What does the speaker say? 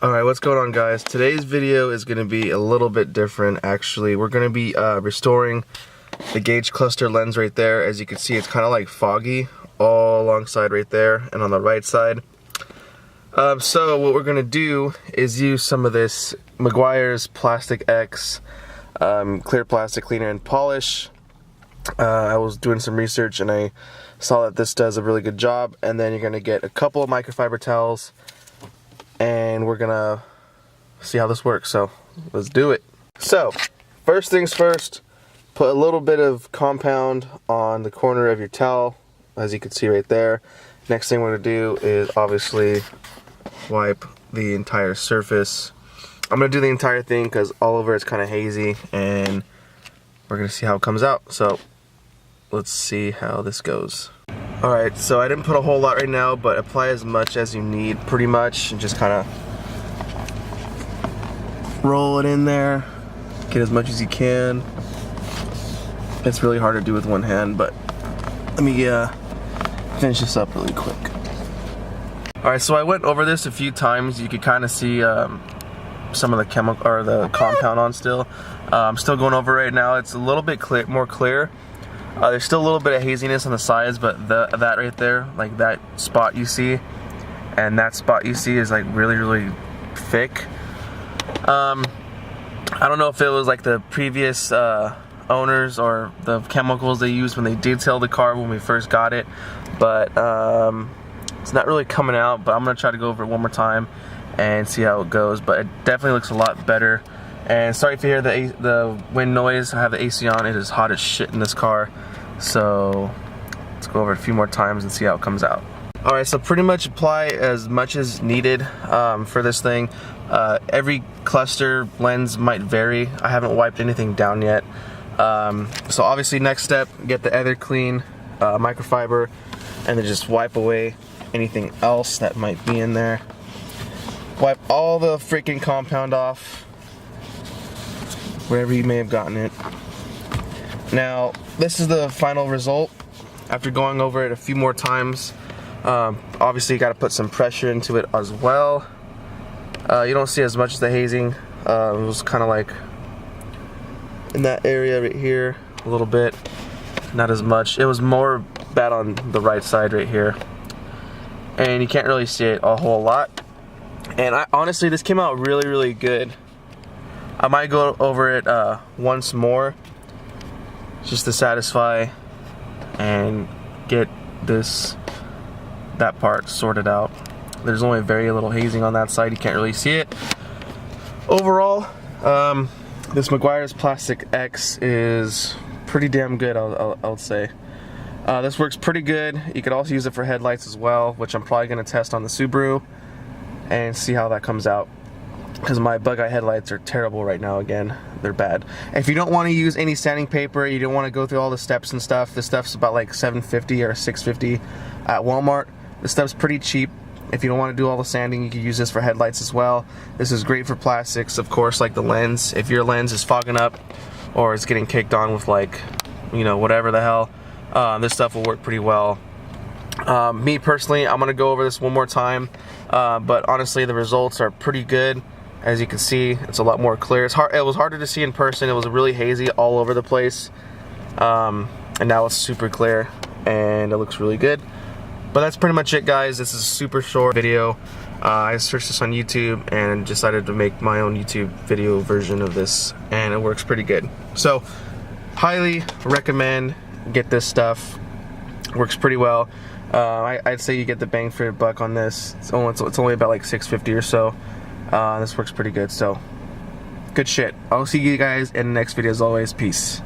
Alright, what's going on, guys? Today's video is going to be a little bit different, actually. We're going to be restoring the gauge cluster lens right there. As you can see, it's kind of like foggy all alongside right there and on the right side. So what we're going to do is use some of this Meguiar's Plastic X clear plastic cleaner and polish. I was doing some research and I saw that this does a really good job. And then you're going to get a couple of microfiber towels and we're gonna see how this works, so let's do it. So, first things first, put a little bit of compound on the corner of your towel, as you can see right there. Next thing we're gonna do is obviously wipe the entire surface. I'm gonna do the entire thing because all over it's kind of hazy, and we're gonna see how it comes out. So, let's see how this goes. Alright, so I didn't put a whole lot right now, but apply as much as you need, pretty much, and just kind of roll it in there. Get as much as you can. It's really hard to do with one hand, but let me finish this up really quick. Alright, so I went over this a few times. You could kind of see some of the chemical or the compound on still. I'm still going over right now. It's a little bit more clear. There's still a little bit of haziness on the sides, but that right there, like that spot you see, and that spot you see is like really thick. I don't know if it was like the previous owners or the chemicals they used when they detailed the car when we first got it, but it's not really coming out. But I'm gonna try to go over it one more time and see how it goes. But it definitely looks a lot better. And sorry if you hear the wind noise. I have the AC on. It is hot as shit in this car. So let's go over it a few more times and see how it comes out. Alright, so pretty much apply as much as needed for this thing. Every cluster lens might vary. I haven't wiped anything down yet. So obviously next step, get the other clean microfiber and then just wipe away anything else that might be in there. Wipe all the freaking compound off, wherever you may have gotten it. Now, this is the final result. After going over it a few more times, obviously you got to put some pressure into it as well. You don't see as much as the hazing. It was kind of like in that area right here, a little bit, not as much. It was more bad on the right side right here, and you can't really see it a whole lot. And honestly, this came out really good. I might go over it once more just to satisfy and get that part sorted out. There's only very little hazing on that side. You can't really see it. Overall, this Meguiar's Plastic X is pretty damn good, I would say. This works pretty good. You could also use it for headlights as well, which I'm probably going to test on the Subaru and see how that comes out. Because my bug eye headlights are terrible right now. Again, they're bad. If you don't want to use any sanding paper, you don't want to go through all the steps and stuff, this stuff's about like $7.50 or $6.50 at Walmart. This stuff's pretty cheap. If you don't want to do all the sanding, you can use this for headlights as well. This is great for plastics, of course, like the lens. If your lens is fogging up or it's getting caked on with, like, you know, whatever the hell, this stuff will work pretty well. Me personally, I'm gonna go over this one more time, but honestly the results are pretty good. As you can see, it's a lot more clear. It was harder to see in person. It was really hazy all over the place, and now it's super clear and it looks really good. But that's pretty much it, guys. This is a super short video. I searched this on YouTube and decided to make my own YouTube video version of this, and it works pretty good. So highly recommend, get this stuff. Works pretty well. I'd say you get the bang for your buck on this. It's only about like $6.50 or so. This works pretty good, so good shit. I'll see you guys in the next video as always. Peace.